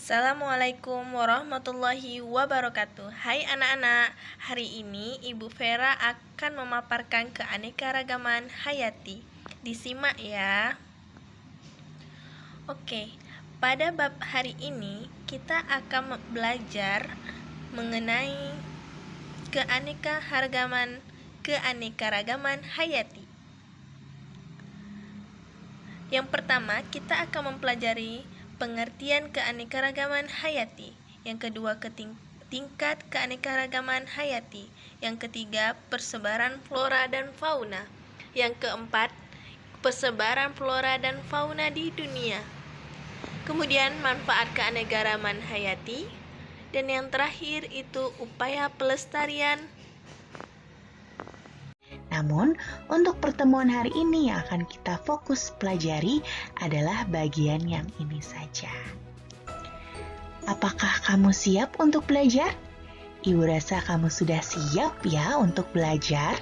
Assalamualaikum warahmatullahi wabarakatuh. Hai anak-anak, hari ini Ibu Vera akan memaparkan keanekaragaman hayati. Disimak ya. Oke, pada bab hari ini kita akan belajar mengenai keanekaragaman hayati. Yang pertama, kita akan mempelajari pengertian keanekaragaman hayati. Yang kedua, tingkat keanekaragaman hayati. Yang ketiga, persebaran flora dan fauna. Yang keempat, persebaran flora dan fauna di dunia. Kemudian, manfaat keanekaragaman hayati. Dan yang terakhir itu upaya pelestarian. Namun, untuk pertemuan hari ini yang akan kita fokus pelajari adalah bagian yang ini saja. Apakah kamu siap untuk belajar? Ibu rasa kamu sudah siap ya untuk belajar.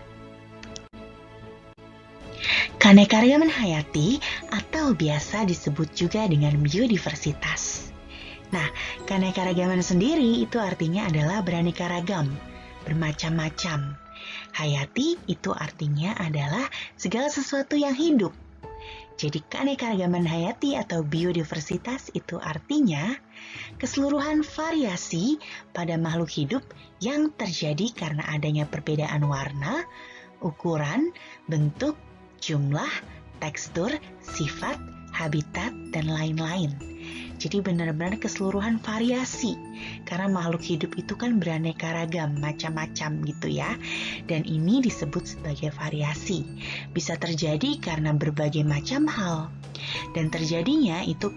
Keanekaragaman hayati atau biasa disebut juga dengan biodiversitas. Nah, keanekaragaman sendiri itu artinya adalah beraneka ragam, bermacam-macam. Hayati itu artinya adalah segala sesuatu yang hidup. Jadi keanekaragaman hayati atau biodiversitas itu artinya keseluruhan variasi pada makhluk hidup yang terjadi karena adanya perbedaan warna, ukuran, bentuk, jumlah, tekstur, sifat, habitat, dan lain-lain. Jadi benar-benar keseluruhan variasi. Karena makhluk hidup itu kan beraneka ragam, macam-macam gitu ya. Dan ini disebut sebagai variasi. Bisa terjadi karena berbagai macam hal. Dan terjadinya itu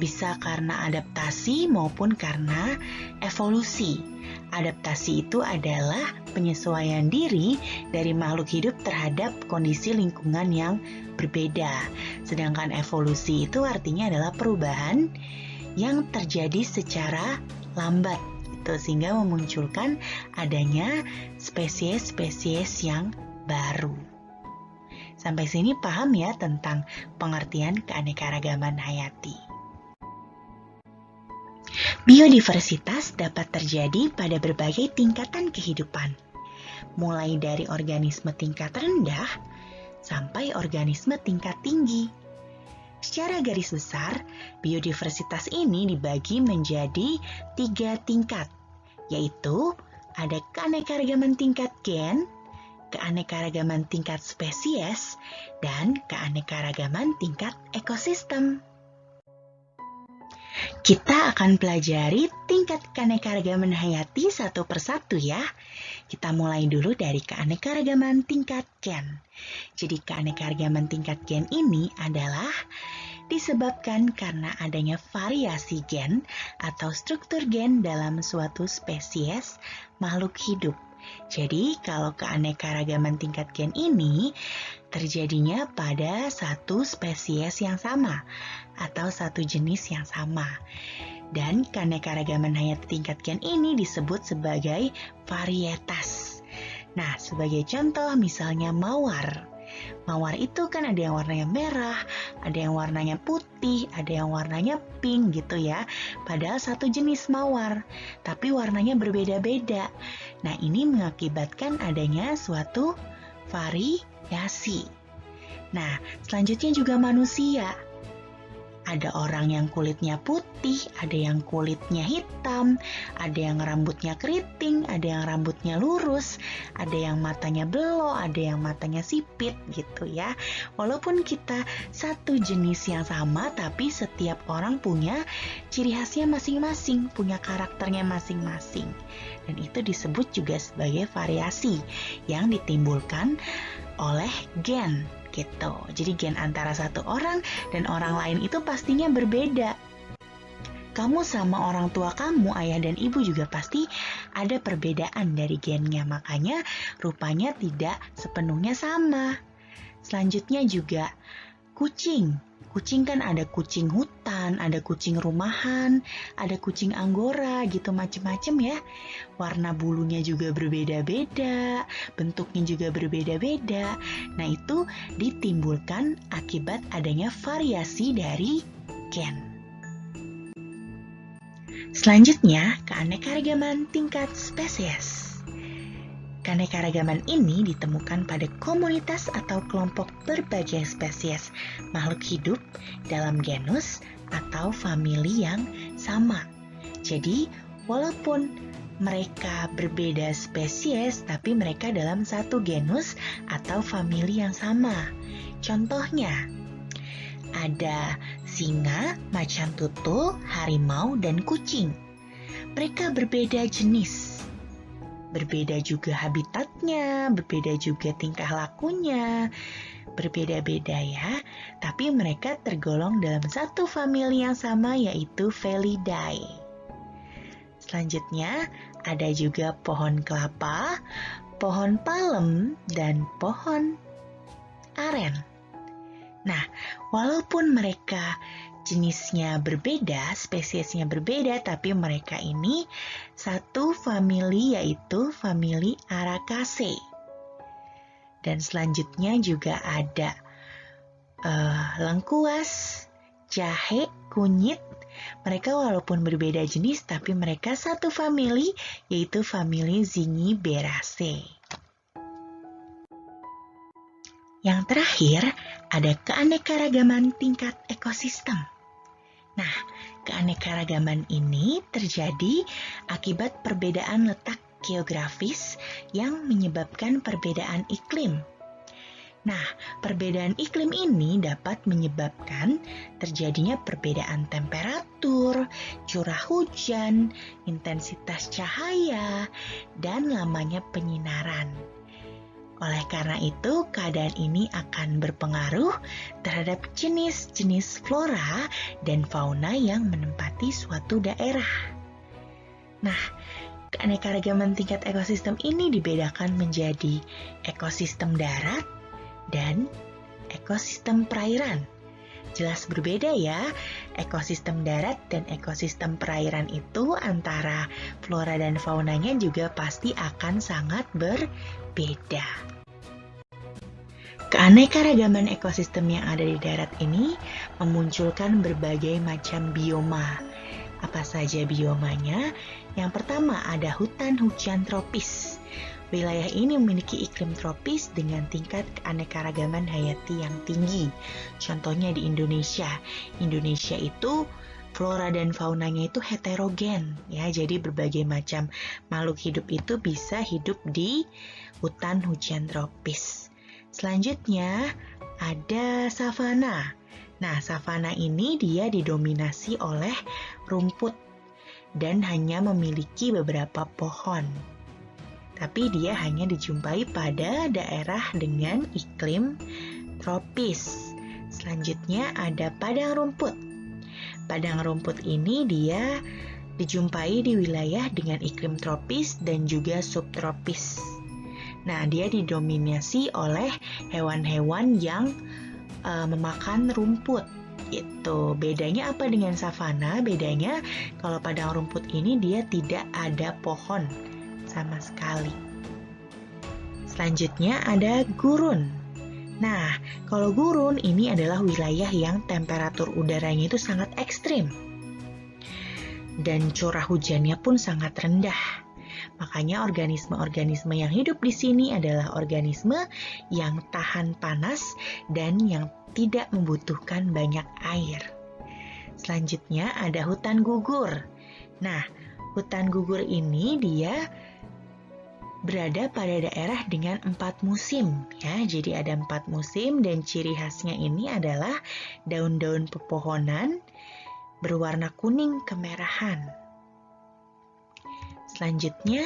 bisa karena adaptasi maupun karena evolusi. Adaptasi itu adalah penyesuaian diri dari makhluk hidup terhadap kondisi lingkungan yang berbeda. Sedangkan evolusi itu artinya adalah perubahan yang terjadi secara lambat sehingga memunculkan adanya spesies-spesies yang baru. Sampai sini paham ya tentang pengertian keanekaragaman hayati. Biodiversitas dapat terjadi pada berbagai tingkatan kehidupan, mulai dari organisme tingkat rendah sampai organisme tingkat tinggi. Secara garis besar, biodiversitas ini dibagi menjadi 3 tingkat, yaitu ada keanekaragaman tingkat gen, keanekaragaman tingkat spesies, dan keanekaragaman tingkat ekosistem. Kita akan pelajari tingkat keanekaragaman hayati satu persatu ya. Kita mulai dulu dari keanekaragaman tingkat gen. Jadi keanekaragaman tingkat gen ini adalah disebabkan karena adanya variasi gen atau struktur gen dalam suatu spesies makhluk hidup. Jadi kalau keanekaragaman tingkat gen ini terjadinya pada satu spesies yang sama atau satu jenis yang sama. Dan keanekaragaman hayati tingkat gen ini disebut sebagai varietas. Nah, sebagai contoh misalnya mawar. Mawar itu kan ada yang warnanya merah, ada yang warnanya putih, ada yang warnanya pink gitu ya. Padahal satu jenis mawar, tapi warnanya berbeda-beda. Nah, ini mengakibatkan adanya suatu variasi. Nah, selanjutnya juga manusia. Ada orang yang kulitnya putih, ada yang kulitnya hitam, ada yang rambutnya keriting, ada yang rambutnya lurus, ada yang matanya belok, ada yang matanya sipit gitu ya. Walaupun kita satu jenis yang sama, tapi setiap orang punya ciri khasnya masing-masing, punya karakternya masing-masing. Dan itu disebut juga sebagai variasi yang ditimbulkan oleh gen. Gitu. Jadi gen antara satu orang dan orang lain itu pastinya berbeda. Kamu sama orang tua kamu, ayah dan ibu juga pasti ada perbedaan dari gennya, makanya rupanya tidak sepenuhnya sama. Selanjutnya juga kucing. Kucing kan ada kucing hutan, ada kucing rumahan, ada kucing anggora gitu macem-macem ya. Warna bulunya juga berbeda-beda, bentuknya juga berbeda-beda. Nah itu ditimbulkan akibat adanya variasi dari gen. Selanjutnya, keanekaragaman tingkat spesies. Keanekaragaman ini ditemukan pada komunitas atau kelompok berbagai spesies makhluk hidup dalam genus atau famili yang sama. Jadi, walaupun mereka berbeda spesies, tapi mereka dalam satu genus atau famili yang sama. Contohnya, ada singa, macan tutul, harimau, dan kucing. Mereka berbeda jenis, berbeda juga habitatnya, berbeda juga tingkah lakunya, berbeda-beda ya. Tapi mereka tergolong dalam satu famili yang sama, yaitu Felidae. Selanjutnya, ada juga pohon kelapa, pohon palem, dan pohon aren. Nah, walaupun mereka jenisnya berbeda, spesiesnya berbeda, tapi mereka ini satu famili, yaitu famili Araceae. Dan selanjutnya juga ada lengkuas, jahe, kunyit. Mereka walaupun berbeda jenis, tapi mereka satu famili, yaitu famili Zingiberaceae. Yang terakhir, ada keanekaragaman tingkat ekosistem. Nah, keanekaragaman ini terjadi akibat perbedaan letak geografis yang menyebabkan perbedaan iklim. Nah, perbedaan iklim ini dapat menyebabkan terjadinya perbedaan temperatur, curah hujan, intensitas cahaya, dan lamanya penyinaran. Oleh karena itu, keadaan ini akan berpengaruh terhadap jenis-jenis flora dan fauna yang menempati suatu daerah. Nah, keanekaragaman tingkat ekosistem ini dibedakan menjadi ekosistem darat dan ekosistem perairan. Jelas berbeda ya, ekosistem darat dan ekosistem perairan itu antara flora dan faunanya juga pasti akan sangat berbeda. Keanekaragaman ekosistem yang ada di darat ini memunculkan berbagai macam bioma. Apa saja biomanya? Yang pertama ada hutan hujan tropis. Wilayah ini memiliki iklim tropis dengan tingkat keanekaragaman hayati yang tinggi. Contohnya di Indonesia. Indonesia itu flora dan faunanya itu heterogen ya. Jadi berbagai macam makhluk hidup itu bisa hidup di hutan hujan tropis. Selanjutnya ada savana. Nah, savana ini dia didominasi oleh rumput dan hanya memiliki beberapa pohon. Tapi dia hanya dijumpai pada daerah dengan iklim tropis. Selanjutnya ada padang rumput. Padang rumput ini dia dijumpai di wilayah dengan iklim tropis dan juga subtropis. Nah, dia didominasi oleh hewan-hewan yang memakan rumput. Itu bedanya apa dengan savana? Bedanya kalau padang rumput ini dia tidak ada pohon sama sekali. Selanjutnya ada gurun. Nah, kalau gurun ini adalah wilayah yang temperatur udaranya itu sangat ekstrim dan curah hujannya pun sangat rendah. Makanya organisme-organisme yang hidup di sini adalah organisme yang tahan panas dan yang tidak membutuhkan banyak air. Selanjutnya ada hutan gugur. Nah, hutan gugur ini dia berada pada daerah dengan 4 musim ya. Jadi ada 4 musim dan ciri khasnya ini adalah daun-daun pepohonan berwarna kuning kemerahan. Selanjutnya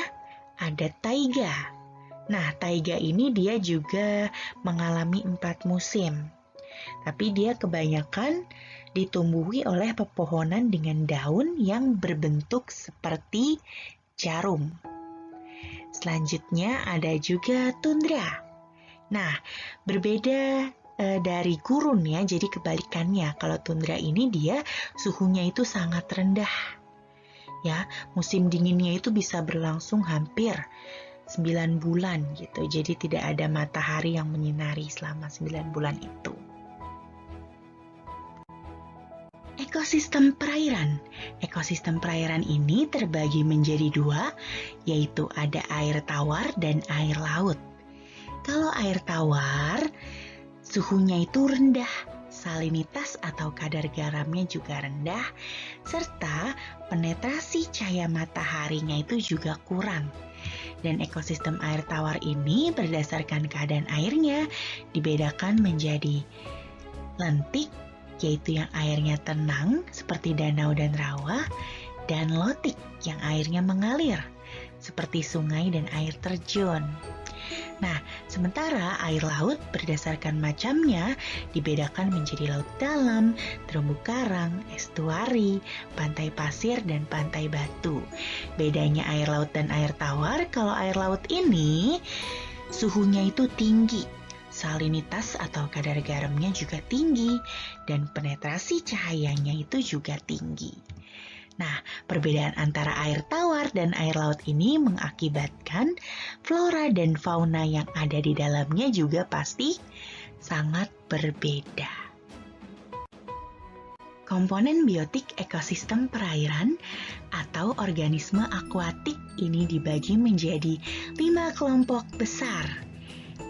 ada taiga. Nah, taiga ini dia juga mengalami 4 musim. Tapi dia kebanyakan ditumbuhi oleh pepohonan dengan daun yang berbentuk seperti jarum. Selanjutnya ada juga tundra. Nah, berbeda dari gurun ya, jadi kebalikannya. Kalau tundra ini dia suhunya itu sangat rendah. Ya, musim dinginnya itu bisa berlangsung hampir 9 bulan gitu. Jadi tidak ada matahari yang menyinari selama 9 bulan itu. Ekosistem perairan. Ekosistem perairan ini terbagi menjadi dua, yaitu ada air tawar dan air laut. Kalau air tawar, suhunya itu rendah, salinitas atau kadar garamnya juga rendah, serta penetrasi cahaya mataharinya itu juga kurang. Dan ekosistem air tawar ini berdasarkan keadaan airnya dibedakan menjadi lentik, yaitu yang airnya tenang seperti danau dan rawa, dan lotik yang airnya mengalir seperti sungai dan air terjun. Nah, sementara air laut berdasarkan macamnya dibedakan menjadi laut dalam, terumbu karang, estuari, pantai pasir, dan pantai batu. Bedanya air laut dan air tawar, kalau air laut ini suhunya itu tinggi, salinitas atau kadar garamnya juga tinggi, dan penetrasi cahayanya itu juga tinggi. Nah, perbedaan antara air tawar dan air laut ini mengakibatkan flora dan fauna yang ada di dalamnya juga pasti sangat berbeda. Komponen biotik ekosistem perairan atau organisme akuatik ini dibagi menjadi 5 kelompok besar.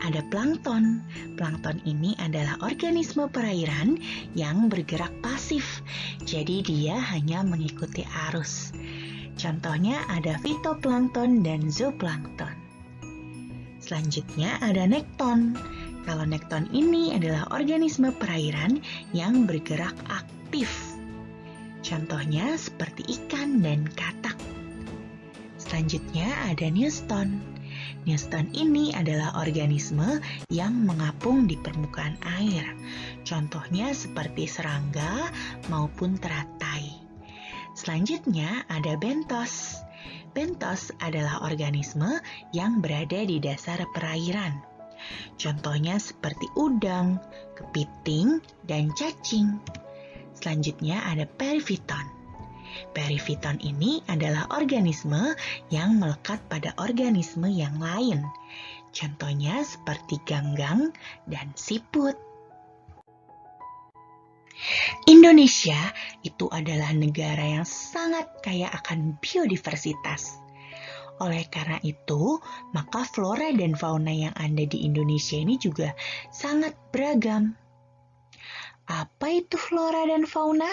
Ada plankton. Plankton ini adalah organisme perairan yang bergerak pasif, jadi dia hanya mengikuti arus. Contohnya ada fitoplankton dan zooplankton. Selanjutnya ada nekton. Kalau nekton ini adalah organisme perairan yang bergerak aktif. Contohnya seperti ikan dan katak. Selanjutnya ada neuston. Neuston ini adalah organisme yang mengapung di permukaan air. Contohnya seperti serangga maupun teratai. Selanjutnya ada bentos. Bentos adalah organisme yang berada di dasar perairan. Contohnya seperti udang, kepiting, dan cacing. Selanjutnya ada perifiton. Perifiton ini adalah organisme yang melekat pada organisme yang lain. Contohnya seperti ganggang dan siput. Indonesia itu adalah negara yang sangat kaya akan biodiversitas. Oleh karena itu, maka flora dan fauna yang ada di Indonesia ini juga sangat beragam. Apa itu flora dan fauna?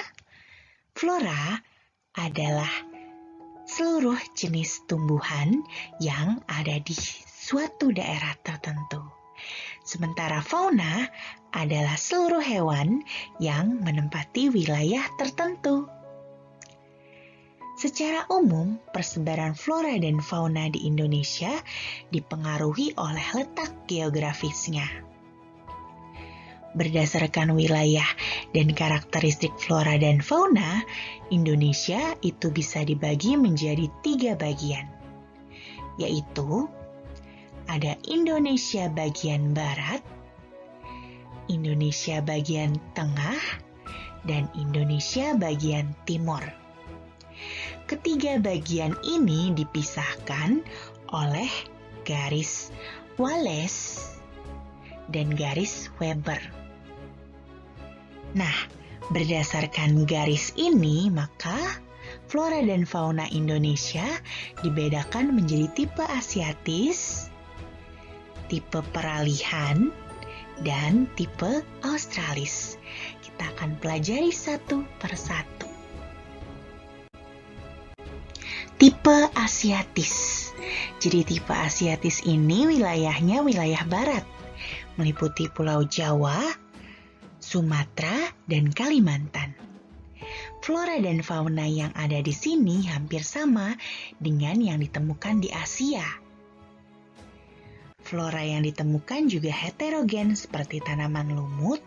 Flora adalah seluruh jenis tumbuhan yang ada di suatu daerah tertentu. Sementara fauna adalah seluruh hewan yang menempati wilayah tertentu. Secara umum, persebaran flora dan fauna di Indonesia dipengaruhi oleh letak geografisnya. Berdasarkan wilayah dan karakteristik flora dan fauna, Indonesia itu bisa dibagi menjadi 3 bagian, yaitu ada Indonesia bagian barat, Indonesia bagian tengah, dan Indonesia bagian timur. Ketiga bagian ini dipisahkan oleh garis Wallace dan garis Weber. Nah, berdasarkan garis ini, maka flora dan fauna Indonesia dibedakan menjadi tipe asiatis, tipe peralihan, dan tipe australis. Kita akan pelajari satu persatu. Tipe asiatis. Jadi tipe asiatis ini wilayahnya wilayah barat, meliputi Pulau Jawa, Sumatera, dan Kalimantan. Flora dan fauna yang ada di sini hampir sama dengan yang ditemukan di Asia. Flora yang ditemukan juga heterogen seperti tanaman lumut,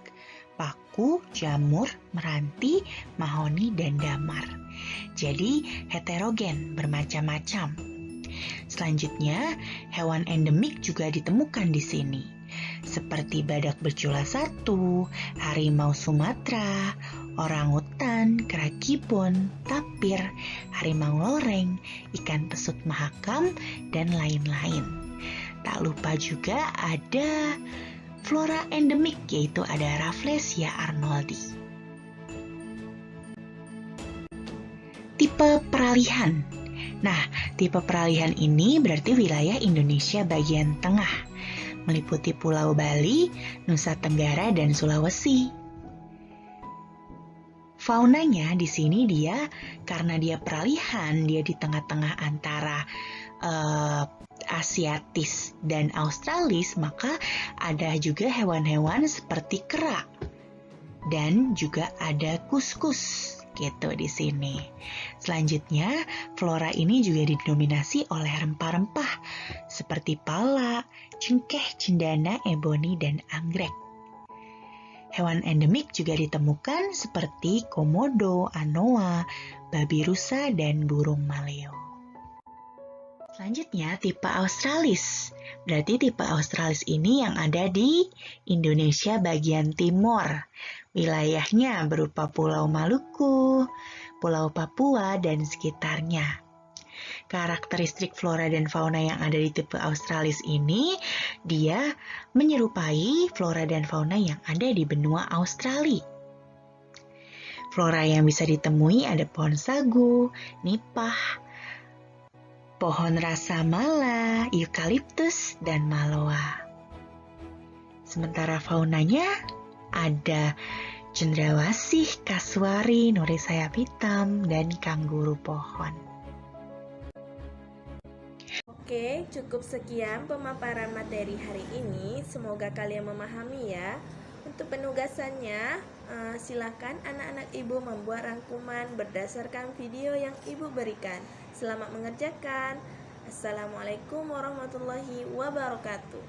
paku, jamur, meranti, mahoni, dan damar. Jadi heterogen, bermacam-macam. Selanjutnya, hewan endemik juga ditemukan di sini, seperti badak bercula 1, harimau Sumatera, orangutan, kera kibon, tapir, harimau loreng, ikan pesut mahakam, dan lain-lain. Tak lupa juga ada flora endemik, yaitu ada Rafflesia arnoldi. Tipe peralihan. Nah, tipe peralihan ini berarti wilayah Indonesia bagian tengah, meliputi Pulau Bali, Nusa Tenggara, dan Sulawesi. Faunanya di sini karena dia peralihan, dia di tengah-tengah antara Asiatis dan Australis, maka ada juga hewan-hewan seperti kera dan juga ada kuskus gitu di sini. Selanjutnya, flora ini juga didominasi oleh rempah-rempah seperti pala, cengkeh, cendana, eboni, dan anggrek. Hewan endemik juga ditemukan seperti komodo, anoa, babi rusa, dan burung maleo. Selanjutnya, tipe Australis. Berarti tipe Australis ini yang ada di Indonesia bagian timur. Wilayahnya berupa Pulau Maluku, Pulau Papua, dan sekitarnya. Karakteristik flora dan fauna yang ada di tipe Australis ini, dia menyerupai flora dan fauna yang ada di benua Australia. Flora yang bisa ditemui ada pohon sagu, nipah, pohon rasa mala, eukaliptus, dan maloa. Sementara faunanya ada cendrawasih, kasuari, nuri sayap hitam, dan kanguru pohon. Oke, cukup sekian pemaparan materi hari ini. Semoga kalian memahami ya. Untuk penugasannya, silakan anak-anak ibu membuat rangkuman berdasarkan video yang ibu berikan. Selamat mengerjakan. Assalamualaikum warahmatullahi wabarakatuh.